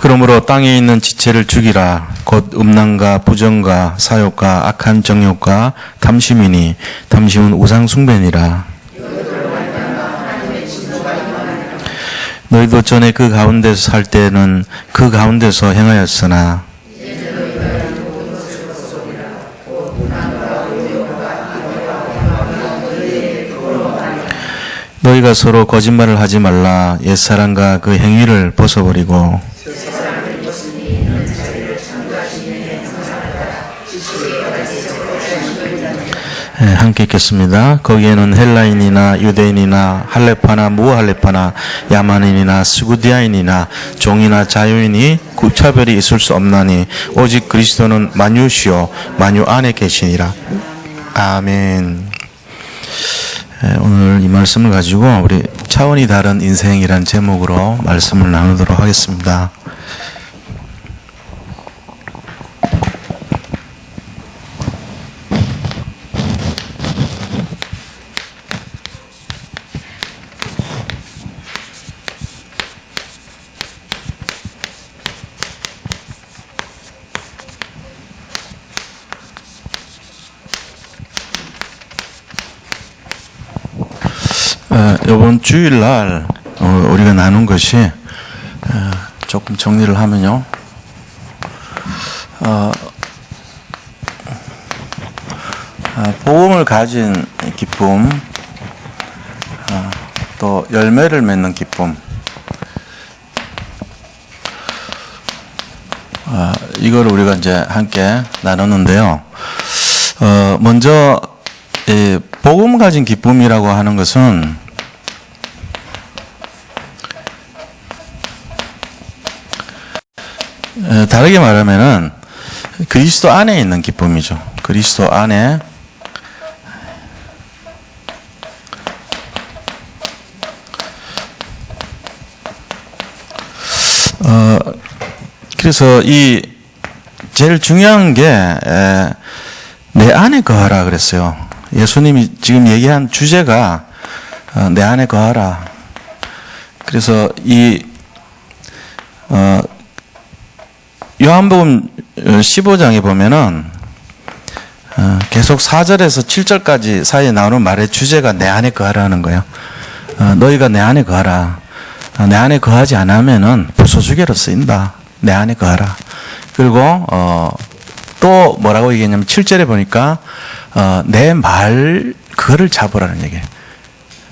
그러므로 땅에 있는 지체를 죽이라. 곧 음란과 부정과 사욕과 악한 정욕과 탐심이니 탐심은 우상 숭배니라. 너희도 전에 그 가운데서 살 때는 그 가운데서 행하였으나 너희가 서로 거짓말을 하지 말라. 옛사람과 그 행위를 벗어버리고 함께 읽겠습니다. 거기에는 헬라인이나 유대인이나 할레파나 무할레파나 야만인이나 스구디아인이나 종이나 자유인이 구차별이 있을 수 없나니 오직 그리스도는 만유시요 만유 안에 계시니라. 아멘. 오늘 이 말씀을 가지고 우리 차원이 다른 인생이란 제목으로 말씀을 나누도록 하겠습니다. 이번 주일날 우리가 나눈 것이 조금 정리를 하면요, 복음을 가진 기쁨, 또 열매를 맺는 기쁨, 이걸 우리가 이제 함께 나눴는데요. 먼저 복음 가진 기쁨이라고 하는 것은 다르게 말하면은 그리스도 안에 있는 기쁨이죠. 그리스도 안에 그래서 이 제일 중요한 게 내 안에 거하라 그랬어요. 예수님이 지금 얘기한 주제가 내 안에 거하라. 그래서 이 요한복음 15장에 보면은 계속 4절에서 7절까지 사이에 나오는 말의 주제가 내 안에 거하라는 거예요. 너희가 내 안에 거하라. 내 안에 거하지 않으면은 부소주개로 쓰인다. 내 안에 거하라. 그리고 또 뭐라고 얘기했냐면 7절에 보니까 내 말 그거를 잡으라는 얘기예요.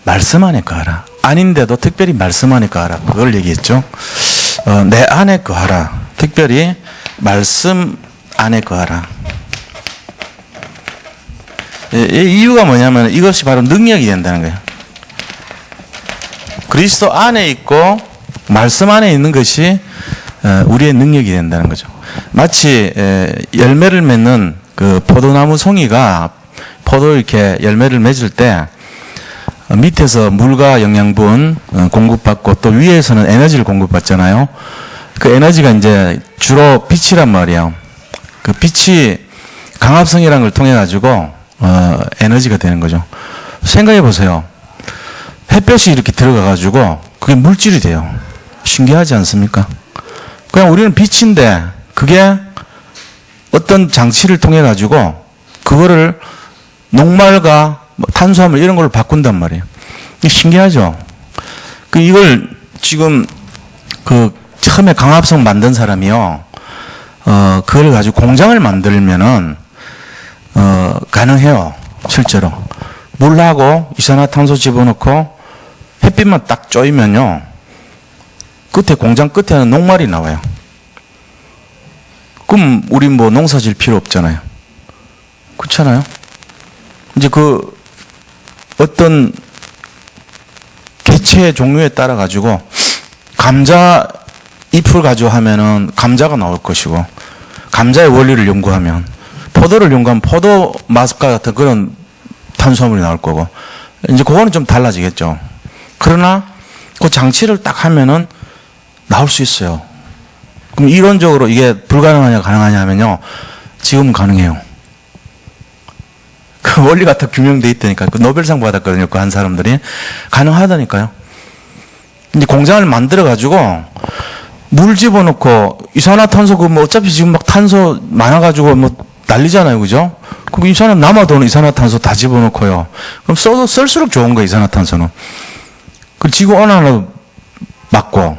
말씀 안에 거하라. 아닌데도 특별히 말씀 안에 거하라. 그걸 얘기했죠. 내 안에 거하라. 특별히 말씀 안에 거하라. 이유가 뭐냐면 이것이 바로 능력이 된다는 거예요. 그리스도 안에 있고 말씀 안에 있는 것이 우리의 능력이 된다는 거죠. 마치 열매를 맺는 그 포도나무 송이가 포도 이렇게 열매를 맺을 때 밑에서 물과 영양분 공급받고 또 위에서는 에너지를 공급받잖아요. 그 에너지가 이제 주로 빛이란 말이에요. 그 빛이 강합성이라는 걸 통해 가지고 에너지가 되는 거죠. 생각해 보세요. 햇볕이 이렇게 들어가 가지고 그게 물질이 돼요. 신기하지 않습니까? 그냥 우리는 빛인데 그게 어떤 장치를 통해 가지고 그거를 녹말과 탄수화물 이런 걸로 바꾼단 말이에요. 신기하죠? 이걸 지금 처음에 강합성 만든 사람이요, 그걸 가지고 공장을 만들면은, 가능해요. 실제로. 물하고 이산화탄소 집어넣고 햇빛만 딱 쬐면요, 끝에, 공장 끝에는 녹말이 나와요. 그럼 우리 농사 질 필요 없잖아요. 그렇잖아요? 이제 어떤 개체의 종류에 따라 가지고 감자 잎을 가지고 하면은 감자가 나올 것이고, 감자의 원리를 연구하면, 포도를 연구하면 포도 맛과 같은 그런 탄수화물이 나올 거고, 이제 그거는 좀 달라지겠죠. 그러나 그 장치를 딱 하면은 나올 수 있어요. 그럼 이론적으로 이게 불가능하냐 가능하냐 하면요, 지금은 가능해요. 그 원리가 다 규명돼 있다니까요. 그 노벨상 받았거든요. 그 한 사람들이. 가능하다니까요. 이제 공장을 만들어 가지고 물 집어넣고 이산화탄소 그 뭐 어차피 지금 막 탄소 많아가지고 뭐 난리잖아요, 그죠? 그럼 남아도는 이산화탄소 다 집어넣고요. 그럼 써도 쓸수록 좋은 거예요, 이산화탄소는. 그 지구 온난화 맞고,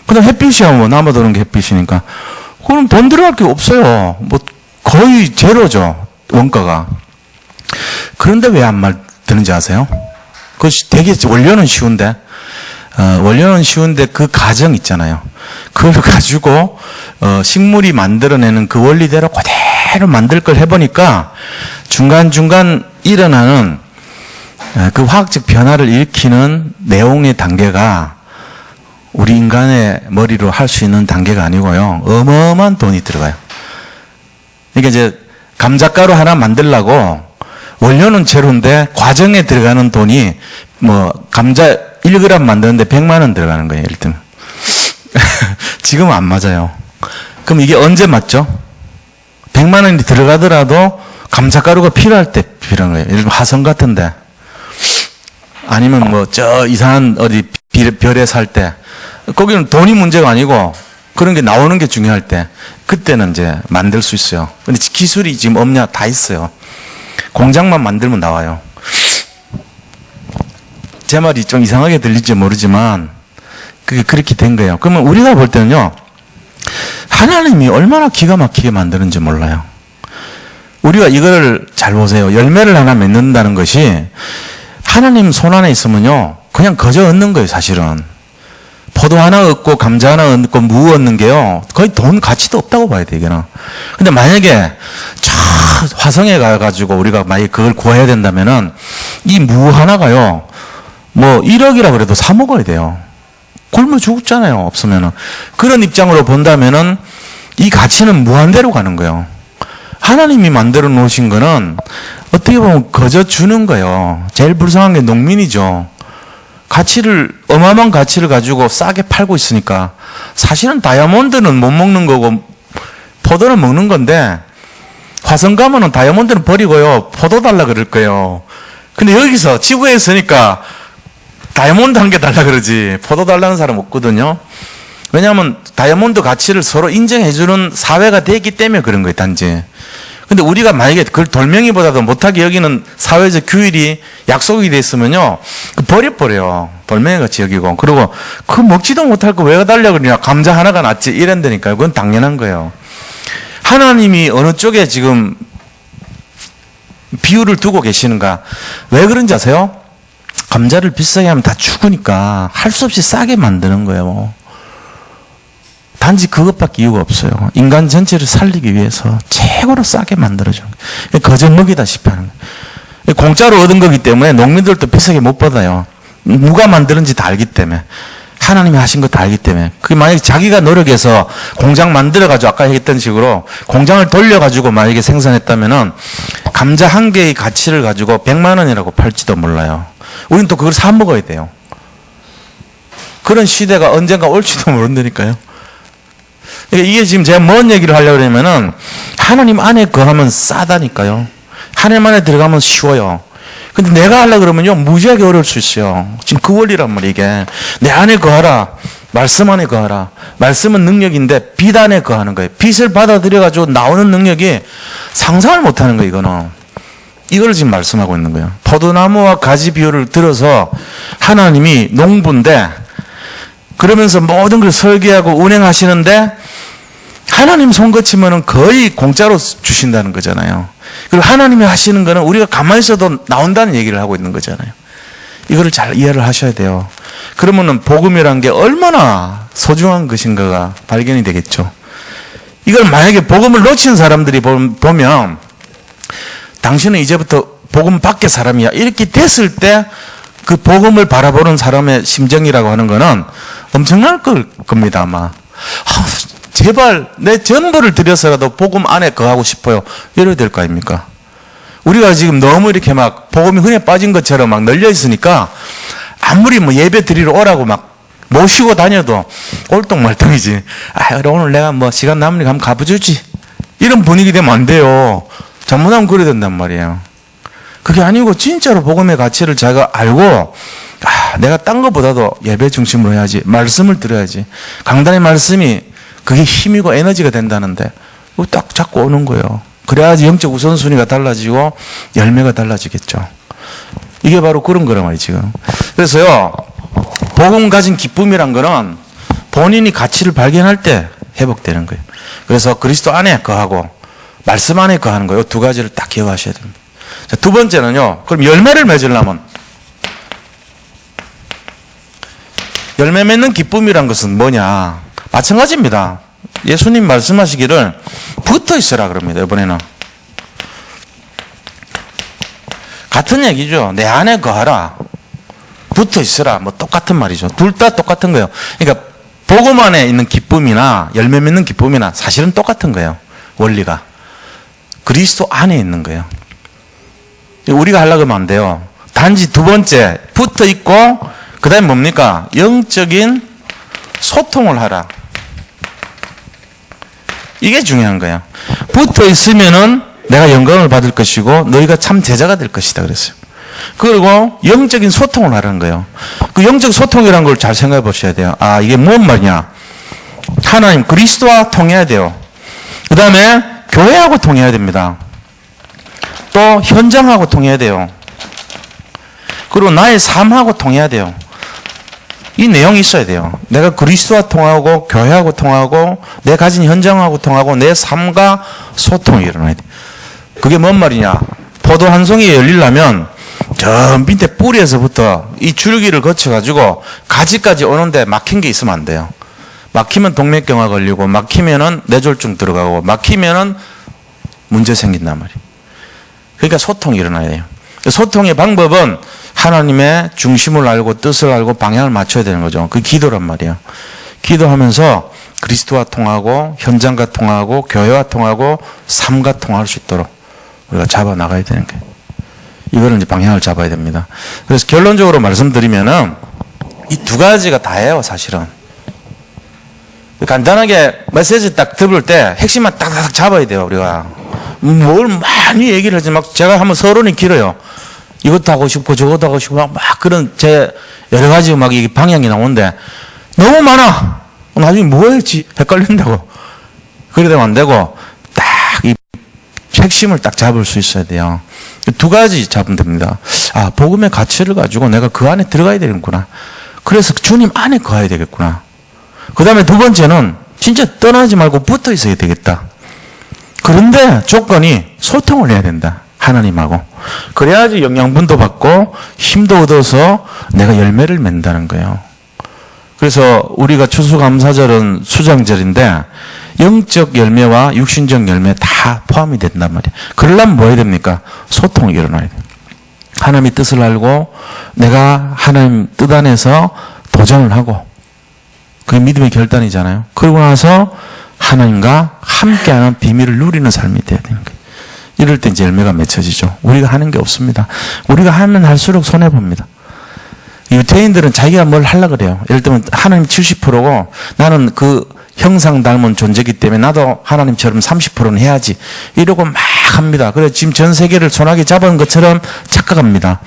그다음 햇빛이야 뭐 남아도는 게 햇빛이니까. 그럼 돈 들어갈 게 없어요. 뭐 거의 제로죠, 원가가. 그런데 왜 안 만드는지 아세요? 그 되게 원료는 쉬운데. 원료는 쉬운데 그 과정 있잖아요. 그걸 가지고 식물이 만들어내는 그 원리대로 그대로 만들 걸 해보니까 중간중간 일어나는 그 화학적 변화를 일으키는 내용의 단계가 우리 인간의 머리로 할 수 있는 단계가 아니고요. 어마어마한 돈이 들어가요. 그러니까 이제 감자가루 하나 만들려고 원료는 제로인데 과정에 들어가는 돈이 뭐 감자 1g 만드는데 100만 원 들어가는 거예요, 예를 들면. 지금은 안 맞아요. 그럼 이게 언제 맞죠? 100만 원이 들어가더라도 감자가루가 필요할 때 필요한 거예요. 예를 들면 화성 같은데. 아니면 뭐 저 이상한 어디 별에 살 때. 거기는 돈이 문제가 아니고 그런 게 나오는 게 중요할 때. 그때는 이제 만들 수 있어요. 근데 기술이 지금 없냐? 다 있어요. 공장만 만들면 나와요. 제 말이 좀 이상하게 들릴지 모르지만 그게 그렇게 된 거예요. 그러면 우리가 볼 때는요, 하나님이 얼마나 기가 막히게 만드는지 몰라요. 우리가 이거를 잘 보세요. 열매를 하나 맺는다는 것이 하나님 손 안에 있으면요, 그냥 거저 얻는 거예요, 사실은. 포도 하나 얻고 감자 하나 얻고 무 얻는 게요, 거의 돈 가치도 없다고 봐야 돼, 이게는. 근데 만약에 저 화성에 가가지고 우리가 만약에 그걸 구해야 된다면은 이 무 하나가요, 뭐 1억이라 그래도 사 먹어야 돼요. 굶어 죽잖아요, 없으면은. 그런 입장으로 본다면은 이 가치는 무한대로 가는 거예요. 하나님이 만들어 놓으신 거는 어떻게 보면 거저 주는 거예요. 제일 불쌍한 게 농민이죠. 어마어마한 가치를 가지고 싸게 팔고 있으니까. 사실은 다이아몬드는 못 먹는 거고 포도는 먹는 건데, 화성 가면은 다이아몬드는 버리고요, 포도 달라 그럴 거예요. 근데 여기서 지구에 있으니까 다이아몬드 한 개 달라 그러지 포도 달라는 사람 없거든요. 왜냐하면 다이아몬드 가치를 서로 인정해주는 사회가 되기 때문에 그런 거예요, 단지. 근데 우리가 만약에 그걸 돌멩이보다도 못하게 여기는 사회적 규율이 약속이 돼 있으면요, 버려버려요. 돌멩이 같이 여기고. 그리고 그 먹지도 못할 거 왜 달라고 그러냐, 감자 하나가 낫지 이런다니까요. 그건 당연한 거예요. 하나님이 어느 쪽에 지금 비율을 두고 계시는가? 왜 그런지 아세요? 감자를 비싸게 하면 다 죽으니까 할 수 없이 싸게 만드는 거예요. 단지 그것밖에 이유가 없어요. 인간 전체를 살리기 위해서 최고로 싸게 만들어준 거예요. 거저 먹이다시피 하는 거예요. 공짜로 얻은 거기 때문에 농민들도 비싸게 못 받아요. 누가 만드는지 다 알기 때문에. 하나님이 하신 거 다 알기 때문에. 그게 만약에 자기가 노력해서 공장 만들어가지고 아까 했던 식으로 공장을 돌려가지고 만약에 생산했다면은 감자 한 개의 가치를 가지고 100만 원이라고 팔지도 몰라요. 우린 또 그걸 사 먹어야 돼요. 그런 시대가 언젠가 올지도 모른다니까요. 이게 지금 제가 뭔 얘기를 하려고 그러면은 하나님 안에 거하면 싸다니까요. 하나님 안에 들어가면 쉬워요. 근데 내가 하려고 그러면요, 무지하게 어려울 수 있어요. 지금 그 원리란 말이에요, 이게. 내 안에 거하라. 말씀 안에 거하라. 말씀은 능력인데 빛 안에 거하는 거예요. 빛을 받아들여가지고 나오는 능력이 상상을 못 하는 거예요, 이거는. 이걸 지금 말씀하고 있는 거예요. 포도나무와 가지 비유를 들어서 하나님이 농부인데, 그러면서 모든 걸 설계하고 운행하시는데, 하나님 손 거치면은 거의 공짜로 주신다는 거잖아요. 그리고 하나님이 하시는 거는 우리가 가만히 있어도 나온다는 얘기를 하고 있는 거잖아요. 이거를 잘 이해를 하셔야 돼요. 그러면은 복음이란 게 얼마나 소중한 것인가가 발견이 되겠죠. 이걸 만약에 복음을 놓친 사람들이 보면, 당신은 이제부터 복음 밖의 사람이야, 이렇게 됐을 때 그 복음을 바라보는 사람의 심정이라고 하는 거는 엄청날 겁니다, 아마. 제발 내 전부를 들여서라도 복음 안에 거하고 싶어요, 이래야 될 거 아닙니까? 우리가 지금 너무 이렇게 막 복음이 흔해 빠진 것처럼 막 널려 있으니까 아무리 뭐 예배 드리러 오라고 막 모시고 다녀도 꼴똥말똥이지. 오늘 내가 뭐 시간 남으니까 한번 가보주지, 이런 분위기 되면 안 돼요. 잘못하면 그래야 된단 말이에요. 그게 아니고 진짜로 복음의 가치를 자기가 알고, 내가 딴 것보다도 예배 중심으로 해야지. 말씀을 들어야지. 강단의 말씀이 그게 힘이고 에너지가 된다는데 딱 자꾸 오는 거예요. 그래야지 영적 우선순위가 달라지고 열매가 달라지겠죠. 이게 바로 그런 거란 말이에요, 지금. 그래서요, 복음 가진 기쁨이란 거는 본인이 가치를 발견할 때 회복되는 거예요. 그래서 그리스도 안에 거하고 말씀 안에 거하는 거예요. 두 가지를 딱 기억하셔야 됩니다. 자, 두 번째는요, 그럼 열매를 맺으려면 열매 맺는 기쁨이란 것은 뭐냐? 마찬가지입니다. 예수님 말씀하시기를 붙어 있으라 그럽니다. 이번에는 같은 얘기죠. 내 안에 거하라. 붙어 있으라. 뭐 똑같은 말이죠. 둘 다 똑같은 거예요. 그러니까 복음 안에 있는 기쁨이나 열매 맺는 기쁨이나 사실은 똑같은 거예요. 원리가. 그리스도 안에 있는 거예요. 우리가 하려고 하면 안 돼요. 단지 두 번째 붙어 있고 그 다음에 뭡니까? 영적인 소통을 하라. 이게 중요한 거예요. 붙어 있으면은 내가 영광을 받을 것이고 너희가 참 제자가 될 것이다 그랬어요. 그리고 영적인 소통을 하라는 거예요. 그 영적 소통이라는 걸 잘 생각해 보셔야 돼요. 아, 이게 뭔 말이냐? 하나님 그리스도와 통해야 돼요. 그 다음에 교회하고 통해야 됩니다. 또 현장하고 통해야 돼요. 그리고 나의 삶하고 통해야 돼요. 이 내용이 있어야 돼요. 내가 그리스도와 통하고 교회하고 통하고 내 가진 현장하고 통하고 내 삶과 소통이 일어나야 돼요. 그게 뭔 말이냐? 포도 한 송이 열리려면 저 밑에 뿌리에서부터 이 줄기를 거쳐가지고 가지까지 오는데 막힌 게 있으면 안 돼요. 막히면 동맥경화 걸리고 막히면은 뇌졸중 들어가고 막히면은 문제 생긴단 말이에요. 그러니까 소통이 일어나야 돼요. 소통의 방법은 하나님의 중심을 알고 뜻을 알고 방향을 맞춰야 되는 거죠. 그 기도란 말이에요. 기도하면서 그리스도와 통하고 현장과 통하고 교회와 통하고 삶과 통할 수 있도록 우리가 잡아 나가야 되는 거예요. 이거는 이제 방향을 잡아야 됩니다. 그래서 결론적으로 말씀드리면은 이 두 가지가 다예요, 사실은. 간단하게 메시지 딱 들을 때 핵심만 딱딱 잡아야 돼요, 우리가. 뭘 많이 얘기를 하지 막 제가 하면 서론이 길어요. 이것도 하고 싶고 저것도 하고 싶고 막 그런 제 여러 가지 막 이 방향이 나오는데 너무 많아. 나중에 뭐 할지 헷갈린다고. 그래 되면 안 되고 딱 이 핵심을 딱 잡을 수 있어야 돼요. 두 가지 잡으면 됩니다. 아, 복음의 가치를 가지고 내가 그 안에 들어가야 되겠구나. 그래서 주님 안에 거해야 되겠구나. 그 다음에 두 번째는 진짜 떠나지 말고 붙어 있어야 되겠다. 그런데 조건이 소통을 해야 된다. 하나님하고. 그래야지 영양분도 받고 힘도 얻어서 내가 열매를 맺는다는 거예요. 그래서 우리가 추수감사절은 수장절인데 영적 열매와 육신적 열매 다 포함이 된단 말이에요. 그러려면 뭐 해야 됩니까? 소통이 일어나야 돼요. 하나님의 뜻을 알고 내가 하나님 뜻 안에서 도전을 하고 그게 믿음의 결단이잖아요. 그러고 나서 하나님과 함께하는 비밀을 누리는 삶이 돼야 되는 거예요. 이럴 때 이제 열매가 맺혀지죠. 우리가 하는 게 없습니다. 우리가 하면 할수록 손해봅니다. 유태인들은 자기가 뭘 하려고 그래요. 예를 들면 하나님 70%고 나는 그 형상 닮은 존재이기 때문에 나도 하나님처럼 30%는 해야지. 이러고 막 합니다. 그래서 지금 전 세계를 손아귀 잡은 것처럼 착각합니다.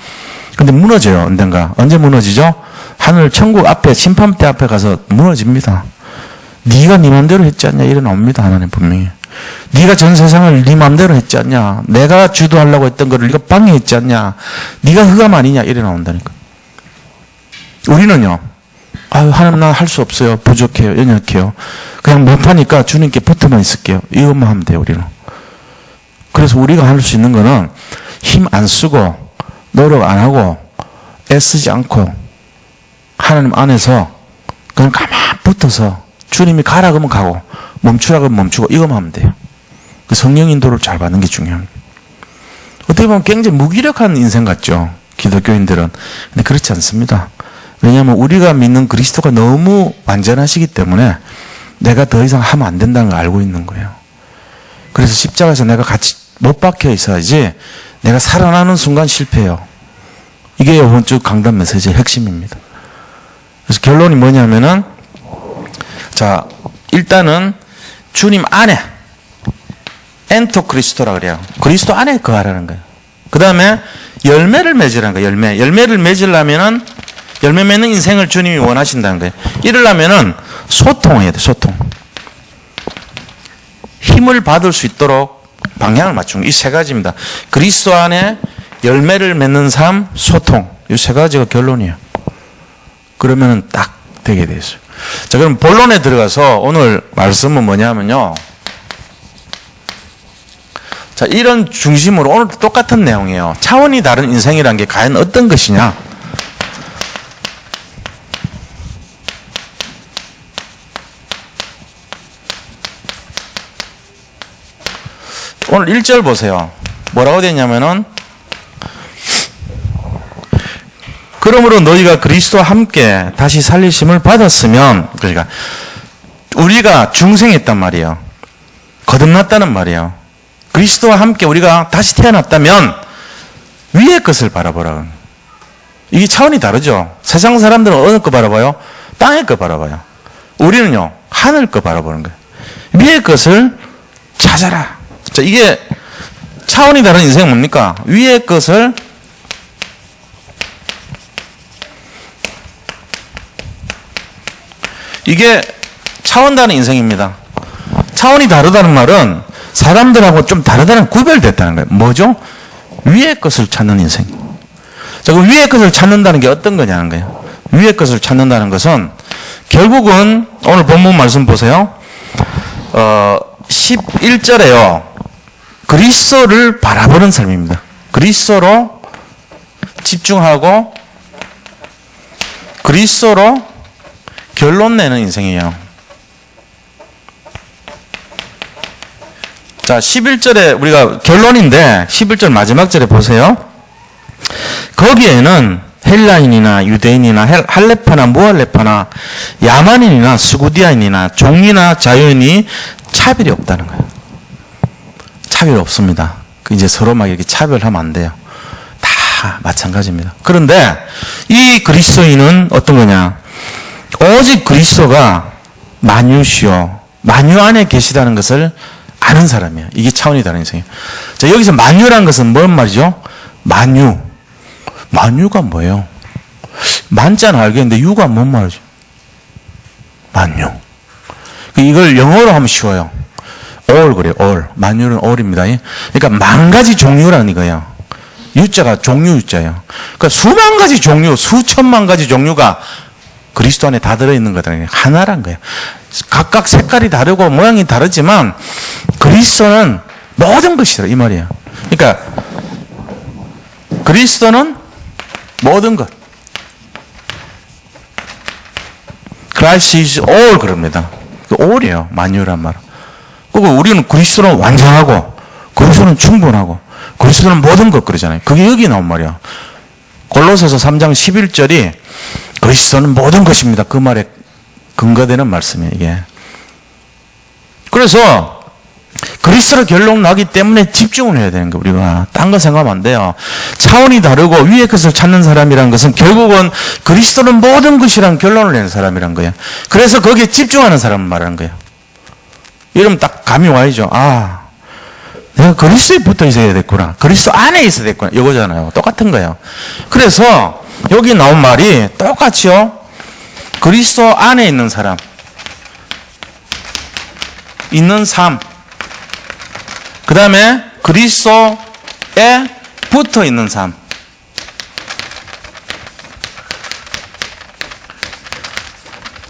근데 무너져요. 언젠가. 언제 무너지죠? 하늘 천국 앞에 심판대 앞에 가서 무너집니다. 네가 네 맘대로 했지 않냐 이래 나옵니다. 하나님 분명히. 네가 전 세상을 네 맘대로 했지 않냐. 내가 주도하려고 했던 거를 네가 방해했지 않냐. 네가 흑암 아니냐 이래 나온다니까. 우리는요. 아유, 하나님 나 할 수 없어요. 부족해요. 연약해요. 그냥 못하니까 주님께 붙어만 있을게요. 이것만 하면 돼요. 우리는. 그래서 우리가 할 수 있는 거는 힘 안 쓰고 노력 안 하고 애쓰지 않고 하나님 안에서 그냥 가만 붙어서 주님이 가라 그러면 가고 멈추라 그러면 멈추고 이것만 하면 돼요. 그 성령 인도를 잘 받는 게 중요합니다. 어떻게 보면 굉장히 무기력한 인생 같죠. 기독교인들은. 근데 그렇지 않습니다. 왜냐하면 우리가 믿는 그리스도가 너무 완전하시기 때문에 내가 더 이상 하면 안 된다는 걸 알고 있는 거예요. 그래서 십자가에서 내가 같이 못 박혀 있어야지 내가 살아나는 순간 실패해요. 이게 이번 주 강단 메시지의 핵심입니다. 그래서 결론이 뭐냐면은 자, 일단은 주님 안에 엔토 그리스도라 그래요. 그리스도 안에 거하라는 거예요. 그 다음에 열매를 맺으라는 거예요. 열매를 맺으려면은 열매 맺는 인생을 주님이 원하신다는 거예요. 이러려면은 소통해야 돼, 소통. 힘을 받을 수 있도록 방향을 맞추는 이 세 가지입니다. 그리스도 안에 열매를 맺는 삶, 소통. 이 세 가지가 결론이에요. 그러면은 딱 되게 돼 있어요. 자, 그럼 본론에 들어가서 오늘 말씀은 뭐냐면요. 자, 이런 중심으로 오늘 똑같은 내용이에요. 차원이 다른 인생이란 게 과연 어떤 것이냐? 오늘 1절 보세요. 뭐라고 되냐면은 그러므로 너희가 그리스도와 함께 다시 살리심을 받았으면, 그러니까 우리가 중생했단 말이에요. 거듭났다는 말이에요. 그리스도와 함께 우리가 다시 태어났다면 위의 것을 바라보라. 이게 차원이 다르죠. 세상 사람들은 어느 거 바라봐요? 땅의 거 바라봐요. 우리는요, 하늘 거 바라보는 거예요. 위의 것을 찾아라. 자, 이게 차원이 다른 인생은 뭡니까? 위의 것을 이게 차원 다른 인생입니다. 차원이 다르다는 말은 사람들하고 좀 다르다는 구별됐다는 거예요. 뭐죠? 위의 것을 찾는 인생. 자, 그럼 위의 것을 찾는다는 게 어떤 거냐는 거예요. 위의 것을 찾는다는 것은 결국은 오늘 본문 말씀 보세요. 11절에요. 그리스도를 바라보는 삶입니다. 그리스도로 집중하고 그리스도로 결론 내는 인생이에요. 자, 11절에 우리가 결론인데 11절 마지막 절에 보세요. 거기에는 헬라인이나 유대인이나 할레파나 무할레파나 야만인이나 스구디아인이나 종이나 자유인이 차별이 없다는 거예요. 차별 없습니다. 이제 서로 막 이렇게 차별하면 안 돼요. 다 마찬가지입니다. 그런데 이 그리스도인은 어떤 거냐? 오직 그리스도가 만유시요, 만유 안에 계시다는 것을 아는 사람이에요. 이게 차원이 다른 인생이에요. 자, 여기서 만유란 것은 뭔 말이죠? 만유. 만유가 뭐예요? 만자는 알겠는데 유가 뭔 말이죠? 만유. 이걸 영어로 하면 쉬워요. all 그래요. all. 만유는 all입니다. 그러니까 만 가지 종류라는 이거예요. 유자가 종류 유자예요. 그러니까 수만 가지 종류, 수천만 가지 종류가 그리스도 안에 다 들어있는 거다. 하나란 거예요. 각각 색깔이 다르고 모양이 다르지만 그리스도는 모든 것이다. 이 말이에요. 그러니까 그리스도는 모든 것. Christ is all 그럽니다. all이에요. 만유란 말은. 그리고 우리는 그리스도는 완전하고 그리스도는 충분하고 그리스도는 모든 것 그러잖아요. 그게 여기 나온 말이야. 골로새서 3장 11절이 그리스도는 모든 것입니다. 그 말에 근거되는 말씀이에요, 이게. 그래서 그리스도로 결론 나기 때문에 집중을 해야 되는 거예요, 우리가. 딴 거 생각하면 안 돼요. 차원이 다르고 위의 것을 찾는 사람이란 것은 결국은 그리스도는 모든 것이란 결론을 내는 사람이란 거예요. 그래서 거기에 집중하는 사람을 말하는 거예요. 이러면 딱 감이 와야죠. 아, 내가 그리스도에 붙어 있어야 됐구나. 그리스도 안에 있어야 됐구나. 이거잖아요. 똑같은 거예요. 그래서 여기 나온 말이 똑같이요. 그리스도 안에 있는 사람, 있는 삶, 그 다음에 그리스도에 붙어 있는 삶.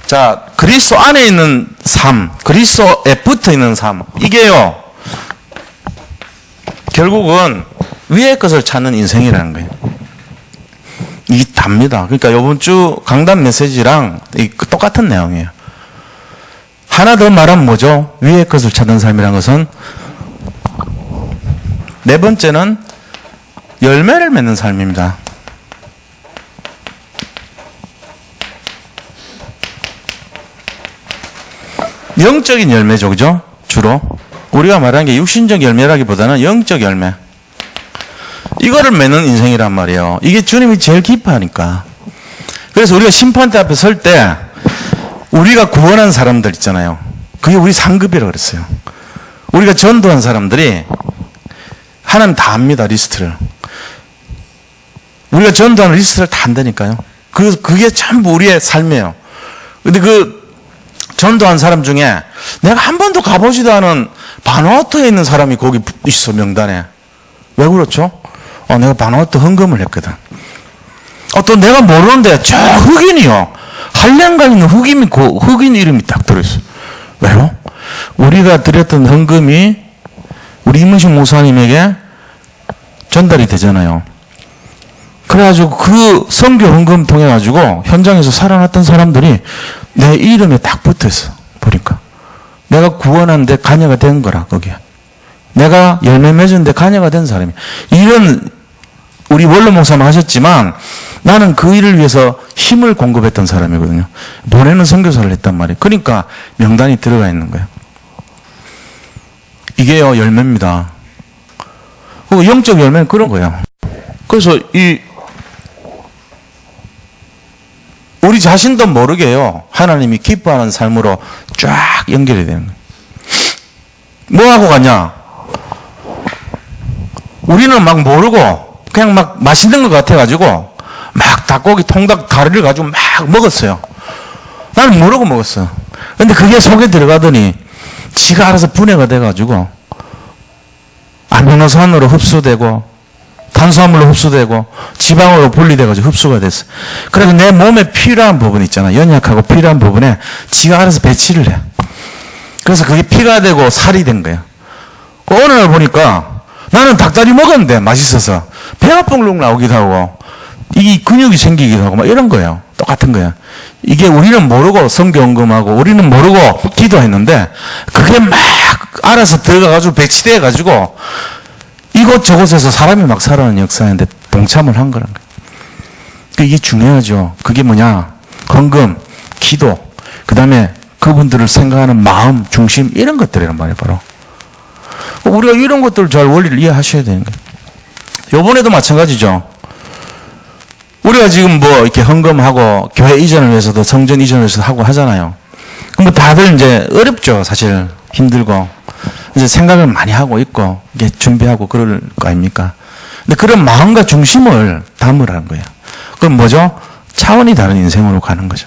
자, 그리스도 안에 있는 삶, 그리스도에 붙어 있는 삶. 이게요, 결국은 위의 것을 찾는 인생이라는 거예요. 이게 답니다. 그러니까 이번 주 강단 메시지랑 똑같은 내용이에요. 하나 더 말하면 뭐죠? 위의 것을 찾는 삶이라는 것은 네 번째는 열매를 맺는 삶입니다. 영적인 열매죠, 그죠? 주로. 우리가 말하는 게 육신적 열매라기보다는 영적 열매. 이거를 맺는 인생이란 말이에요. 이게 주님이 제일 기뻐하니까. 그래서 우리가 심판대 앞에 설 때 우리가 구원한 사람들 있잖아요. 그게 우리 상급이라고 그랬어요. 우리가 전도한 사람들이 하나님 다 압니다, 리스트를. 우리가 전도하는 리스트를 다 안다니까요. 그게 전부 우리의 삶이에요. 근데 그 전도한 사람 중에 내가 한 번도 가보지도 않은 바누아투에 있는 사람이 거기 있어, 명단에. 왜 그렇죠? 내가 바누아투 헌금을 했거든. 또 내가 모르는데 저 흑인이요. 한량간 있는 흑인 이름이 딱 들어있어. 왜요? 우리가 드렸던 헌금이 우리 이문식 목사님에게 전달이 되잖아요. 그래가지고 그 선교 헌금 통해 가지고 현장에서 살아났던 사람들이 내 이름에 딱 붙어있어. 보니까 내가 구원한데 관여가 된 거라. 거기에 내가 열매 맺은데 관여가 된 사람이. 이런 우리 원로 목사님 하셨지만 나는 그 일을 위해서 힘을 공급했던 사람이거든요. 보내는 선교사를 했단 말이에요. 그러니까 명단이 들어가 있는 거예요. 이게요, 열매입니다. 영적 열매는 그런 거예요. 그래서 우리 자신도 모르게요, 하나님이 기뻐하는 삶으로 쫙 연결이 되는 거예요. 뭐 하고 가냐? 우리는 막 모르고 그냥 막 맛있는 것 같아가지고 막 닭고기 통닭 가리를 가지고 막 먹었어요. 나는 모르고 먹었어. 근데 그게 속에 들어가더니 지가 알아서 분해가 돼가지고 아미노산으로 흡수되고 탄수화물로 흡수되고 지방으로 분리돼가지고 흡수가 됐어. 그래서 내 몸에 필요한 부분 있잖아. 연약하고 필요한 부분에 지가 알아서 배치를 해. 그래서 그게 피가 되고 살이 된 거야. 어느 날 보니까 나는 닭다리 먹었는데 맛있어서 배가 뻥룩 나오기도 하고 이 근육이 생기기도 하고 막 이런 거예요. 똑같은 거야. 이게 우리는 모르고 성경금하고 우리는 모르고 기도했는데 그게 막 알아서 들어가가지고 배치돼 가지고 이곳저곳에서 사람이 막 살아가는 역사인데 동참을 한 거란 거예요. 이게 중요하죠. 그게 뭐냐? 헌금, 기도, 그 다음에 그분들을 생각하는 마음, 중심 이런 것들이란 말이에요. 바로 우리가 이런 것들 잘 원리를 이해하셔야 되는 거예요. 요번에도 마찬가지죠. 우리가 지금 뭐 이렇게 헌금하고 교회 이전을 위해서도 성전 이전을 위해서 하고 하잖아요. 그럼 다들 이제 어렵죠. 사실 힘들고 이제 생각을 많이 하고 있고 이게 준비하고 그럴 거 아닙니까? 근데 그런 마음과 중심을 담으라는 거예요. 그럼 뭐죠? 차원이 다른 인생으로 가는 거죠.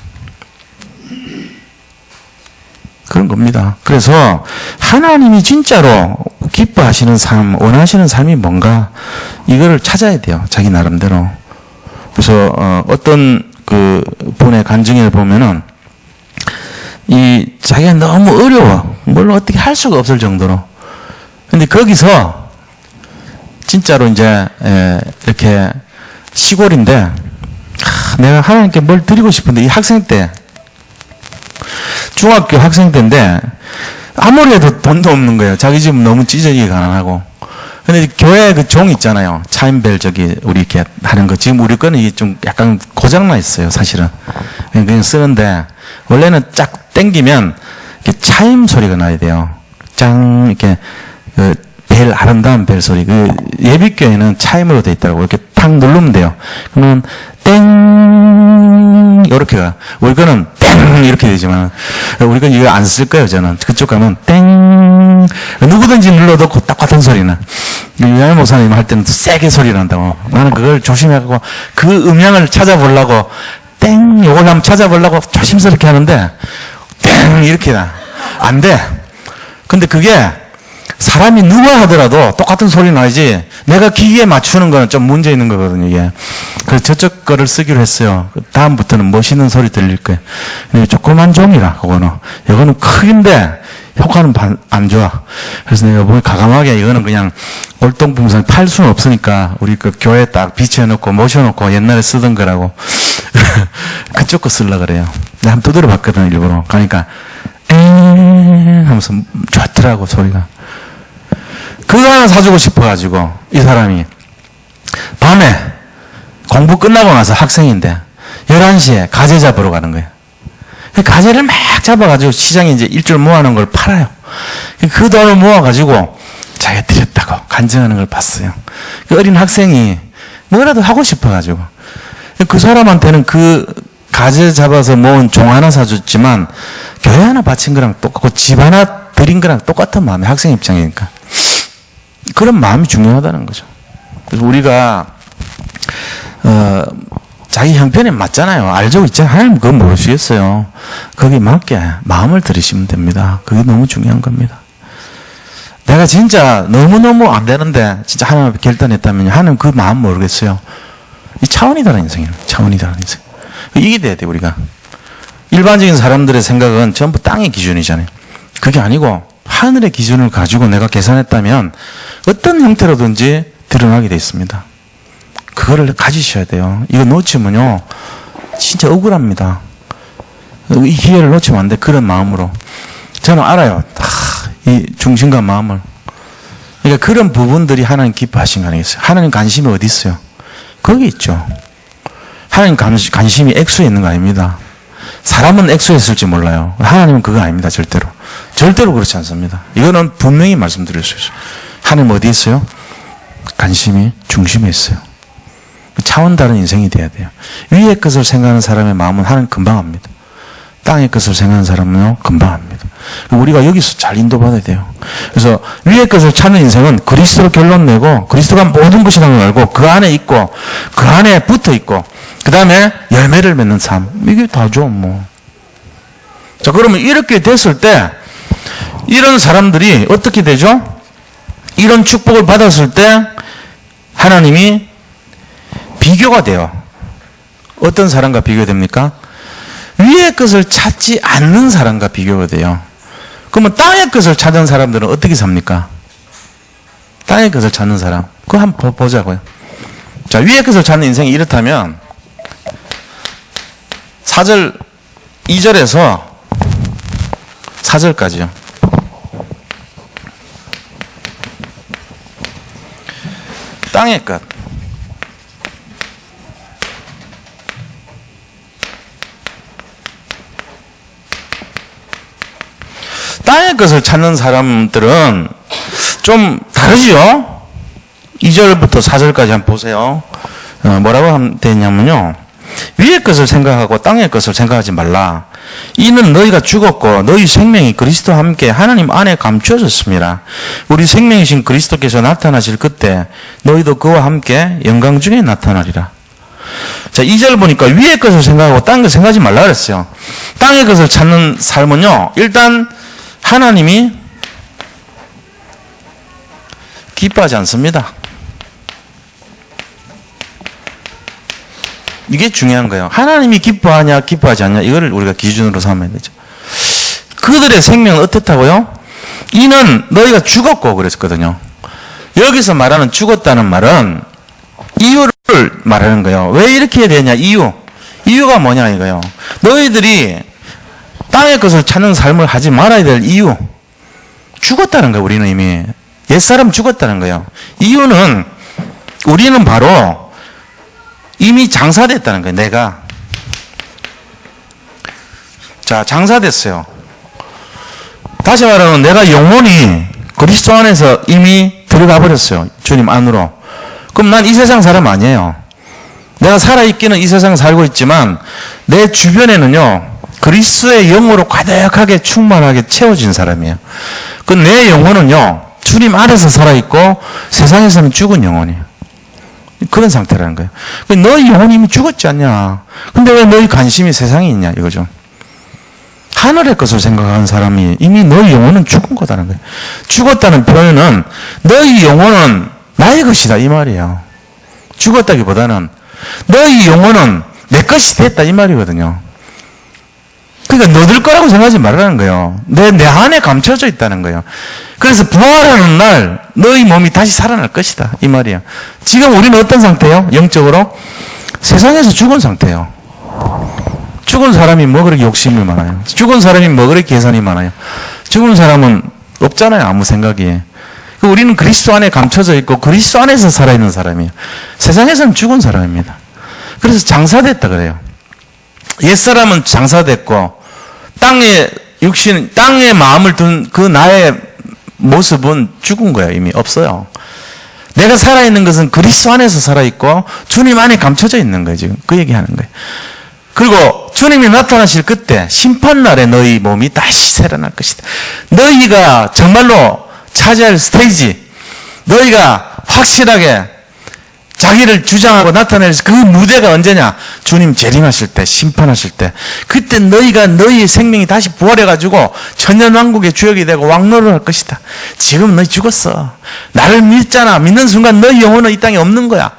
그런 겁니다. 그래서 하나님이 진짜로 기뻐하시는 삶, 원하시는 삶이 뭔가 이거를 찾아야 돼요. 자기 나름대로. 그래서 어떤 그 분의 간증을 보면은 자기가 너무 어려워. 뭘 어떻게 할 수가 없을 정도로. 근데 거기서 진짜로 이제 이렇게 시골인데 내가 하나님께 뭘 드리고 싶은데 이 학생 때 중학교 학생 때인데 아무리 해도 돈도 없는 거예요. 자기 집은 너무 찢어지게 가난하고. 근데 교회 그 종 있잖아요. 차임벨 우리 이렇게 하는 거. 지금 우리 거는 이게 좀 약간 고장나 있어요. 사실은. 그냥 쓰는데 원래는 쫙 당기면 이렇게 차임 소리가 나야 돼요. 짱 이렇게 벨 아름다운 벨 소리. 예비교회는 차임으로 돼 있더라고. 이렇게 탁 누르면 돼요. 그러면 땡 이렇게가. 우리 거는 땡 이렇게 되지만 우리 건 이거 안 쓸 거예요. 저는 그쪽 가면 땡 누구든지 눌러도 똑같은 소리나. 유양일 목사님 할 때는 또 세게 소리 난다고. 나는 그걸 조심해갖고 그 음향을 찾아보려고 땡 요걸 한번 찾아보려고 조심스럽게 하는데 땡 이렇게 나. 안 돼. 근데 그게 사람이 누가 하더라도 똑같은 소리 나지 내가 기기에 맞추는 거는 좀 문제 있는 거거든요, 이게. 그래서 저쪽 거를 쓰기로 했어요. 다음부터는 멋있는 소리 들릴 거예요. 근데 조그만 종이라, 그거는. 이거는 크긴데 효과는 안 좋아. 그래서 내가 보면 가감하게 이거는 그냥 올동풍선 팔 수는 없으니까 우리 그 교회에 딱 비춰놓고 모셔놓고 옛날에 쓰던 거라고. 그쪽 거 쓰려고 그래요. 내가 한번 두드려 봤거든, 일부러. 그러니까 엥 하면서 좋더라고, 소리가. 그거 하나 사주고 싶어가지고 이 사람이 밤에 공부 끝나고 나서 학생인데 11시에 가재 잡으러 가는 거예요. 가재를 막 잡아가지고 시장에 이제 일주일 모아놓은 걸 팔아요. 그 돈을 모아가지고 자기가 드렸다고 간증하는 걸 봤어요. 그 어린 학생이 뭐라도 하고 싶어가지고 그 사람한테는 그 가재 잡아서 모은 종 하나 사줬지만 교회 하나 바친 거랑 똑같고 집 하나 드린 거랑 똑같은 마음이 학생 입장이니까. 그런 마음이 중요하다는 거죠. 그래서 우리가 자기 형편에 맞잖아요. 알죠? 있잖아요. 하나님 그거 모르시겠어요. 거기에 맞게 마음을 들이시면 됩니다. 그게 너무 중요한 겁니다. 내가 진짜 너무너무 안 되는데 진짜 하나님 앞에 결단했다면 하나님 그 마음 모르겠어요. 이 차원이 다른 인생이에요. 차원이 다른 인생. 이게 돼야 돼 우리가. 일반적인 사람들의 생각은 전부 땅의 기준이잖아요. 그게 아니고 하늘의 기준을 가지고 내가 계산했다면 어떤 형태로든지 드러나게 돼 있습니다. 그거를 가지셔야 돼요. 이거 놓치면요 진짜 억울합니다. 이 기회를 놓치면 안 돼. 그런 마음으로. 저는 알아요. 이 중심과 마음을. 그러니까 그런 부분들이 하나님 기뻐하신 거 아니겠어요? 하나님 관심이 어디 있어요? 거기 있죠. 하나님 관심이 액수에 있는 거 아닙니다. 사람은 액수에 있을지 몰라요. 하나님은 그거 아닙니다. 절대로. 절대로 그렇지 않습니다. 이거는 분명히 말씀드릴 수 있어요. 하나님 어디 있어요? 관심이 중심에 있어요. 차원 다른 인생이 돼야 돼요. 위의 것을 생각하는 사람의 마음은 하나님 금방 합니다. 땅의 것을 생각하는 사람은요 금방 합니다. 우리가 여기서 잘 인도받아야 돼요. 그래서 위의 것을 찾는 인생은 그리스도로 결론 내고 그리스도가 모든 것이라는 걸 알고 그 안에 있고 그 안에 붙어 있고 그 다음에 열매를 맺는 삶. 이게 다죠 뭐. 자 그러면 이렇게 됐을 때 이런 사람들이 어떻게 되죠? 이런 축복을 받았을 때 하나님이 비교가 돼요. 어떤 사람과 비교됩니까? 위의 것을 찾지 않는 사람과 비교가 돼요. 그러면 땅의 것을 찾은 사람들은 어떻게 삽니까? 땅의 것을 찾는 사람. 그거 한번 보자고요. 자, 위의 것을 찾는 인생이 이렇다면 4절, 2절에서 4절까지요. 땅의 것. 땅의 것을 찾는 사람들은 좀 다르지요? 2절부터 4절까지 한번 보세요. 뭐라고 하면 되냐면요. 위의 것을 생각하고 땅의 것을 생각하지 말라. 이는 너희가 죽었고 너희 생명이 그리스도와 함께 하나님 안에 감추어졌습니다. 우리 생명이신 그리스도께서 나타나실 그때 너희도 그와 함께 영광 중에 나타나리라. 자, 2절 보니까 위의 것을 생각하고 땅의 것을 생각하지 말라 그랬어요. 땅의 것을 찾는 삶은요. 일단 하나님이 기뻐하지 않습니다. 이게 중요한 거예요. 하나님이 기뻐하냐 기뻐하지 않냐 이거를 우리가 기준으로 삼아야 되죠. 그들의 생명은 어떻다고요? 이는 너희가 죽었고 그랬거든요. 여기서 말하는 죽었다는 말은 이유를 말하는 거예요. 왜 이렇게 해야 되냐 이유가 뭐냐 이거예요. 너희들이 땅의 것을 찾는 삶을 하지 말아야 될 이유. 죽었다는 거예요. 우리는 이미. 옛사람 죽었다는 거예요. 이유는 우리는 바로 이미 장사됐다는 거예요. 내가. 자, 장사됐어요. 다시 말하면 내가 영혼이 그리스도 안에서 이미 들어가 버렸어요. 주님 안으로. 그럼 난 이 세상 사람 아니에요. 내가 살아있기는 이 세상 살고 있지만 내 주변에는요. 그리스도의 영으로 가득하게 충만하게 채워진 사람이에요. 그 내 영혼은요. 주님 안에서 살아있고 세상에서는 죽은 영혼이에요. 그런 상태라는 거예요. 너희 영혼이 이미 죽었지 않냐. 근데 왜 너희 관심이 세상에 있냐 이거죠. 하늘의 것을 생각하는 사람이 이미 너희 영혼은 죽은 거다는 거예요. 죽었다는 표현은 너희 영혼은 나의 것이다 이 말이에요. 죽었다기보다는 너희 영혼은 내 것이 됐다 이 말이거든요. 그러니까 너들 거라고 생각하지 말라는 거예요. 내 안에 감춰져 있다는 거예요. 그래서 부활하는 날 너희 몸이 다시 살아날 것이다 이 말이에요. 지금 우리는 어떤 상태예요? 영적으로 세상에서 죽은 상태예요. 죽은 사람이 뭐 그렇게 욕심이 많아요? 죽은 사람이 뭐 그렇게 계산이 많아요? 죽은 사람은 없잖아요. 아무 생각이. 우리는 그리스도 안에 감춰져 있고 그리스도 안에서 살아있는 사람이에요. 세상에서는 죽은 사람입니다. 그래서 장사됐다 그래요. 옛사람은 장사됐고 땅에 육신, 땅에 마음을 둔 그 나의 모습은 죽은 거예요. 이미 없어요. 내가 살아있는 것은 그리스도 안에서 살아있고 주님 안에 감춰져 있는 거예요. 지금 그 얘기하는 거예요. 그리고 주님이 나타나실 그때 심판날에 너희 몸이 다시 살아날 것이다. 너희가 정말로 차지할 스테이지, 너희가 확실하게 자기를 주장하고 나타낼 그 무대가 언제냐? 주님 재림하실 때, 심판하실 때. 그때 너희의 생명이 다시 부활해가지고 천년왕국의 주역이 되고 왕노를 할 것이다. 지금 너희 죽었어. 나를 믿잖아. 믿는 순간 너희 영혼은 이 땅에 없는 거야.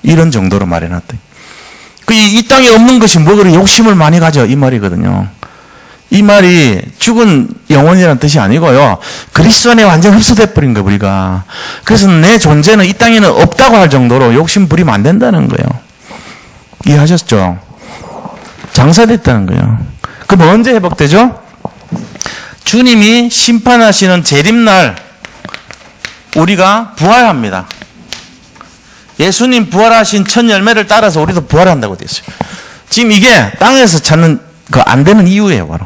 이런 정도로 말해놨다. 이 땅에 없는 것이 뭐 그래 욕심을 많이 가져 이 말이거든요. 이 말이 죽은 영혼이라는 뜻이 아니고요. 그리스도 안에 완전 흡수돼 버린 거예요, 우리가. 그래서 내 존재는 이 땅에는 없다고 할 정도로 욕심 부리면 안 된다는 거예요. 이해하셨죠? 장사됐다는 거예요. 그럼 언제 회복되죠? 주님이 심판하시는 재림날 우리가 부활합니다. 예수님 부활하신 첫 열매를 따라서 우리도 부활한다고 되어 있어요. 지금 이게 땅에서 찾는 그 안 되는 이유예요, 바로.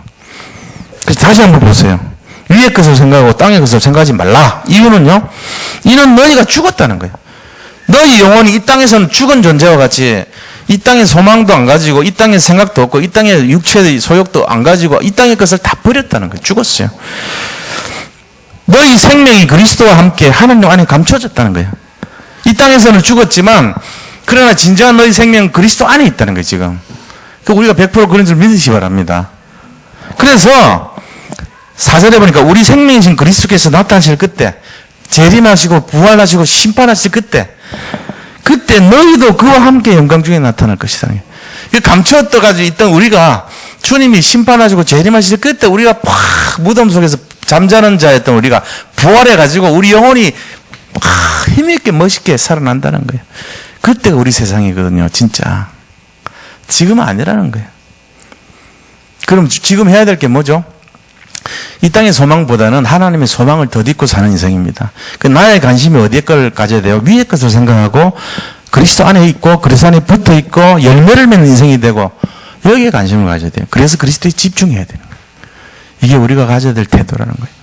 그래서 다시 한번 보세요. 위의 것을 생각하고 땅의 것을 생각하지 말라. 이유는요, 이는 너희가 죽었다는 거예요. 너희 영혼이 이 땅에서는 죽은 존재와 같이 이 땅에 소망도 안 가지고 이 땅에 생각도 없고 이 땅에 육체의 소욕도 안 가지고 이 땅의 것을 다 버렸다는 거예요. 죽었어요. 너희 생명이 그리스도와 함께 하나님 안에 감춰졌다는 거예요. 이 땅에서는 죽었지만 그러나 진정한 너희 생명은 그리스도 안에 있다는 거예요, 지금. 우리가 100% 그런 줄 믿으시기 바랍니다. 그래서 4절에 보니까 우리 생명이신 그리스도께서 나타나실 그때, 재림하시고 부활하시고 심판하실 그때 너희도 그와 함께 영광 중에 나타날 것이다. 감춰져가지고 있던 우리가 주님이 심판하시고 재림하실 그때 우리가 팍 무덤 속에서 잠자는 자였던 우리가 부활해가지고 우리 영혼이 팍 힘있게 멋있게 살아난다는 거예요. 그때가 우리 세상이거든요, 진짜. 지금은 아니라는 거예요. 그럼 지금 해야 될 게 뭐죠? 이 땅의 소망보다는 하나님의 소망을 덧입고 사는 인생입니다. 나의 관심이 어디에 걸 가져야 돼요? 위의 것을 생각하고 그리스도 안에 있고 그리스도 안에 붙어 있고 열매를 맺는 인생이 되고 여기에 관심을 가져야 돼요. 그래서 그리스도에 집중해야 되는 거예요. 이게 우리가 가져야 될 태도라는 거예요.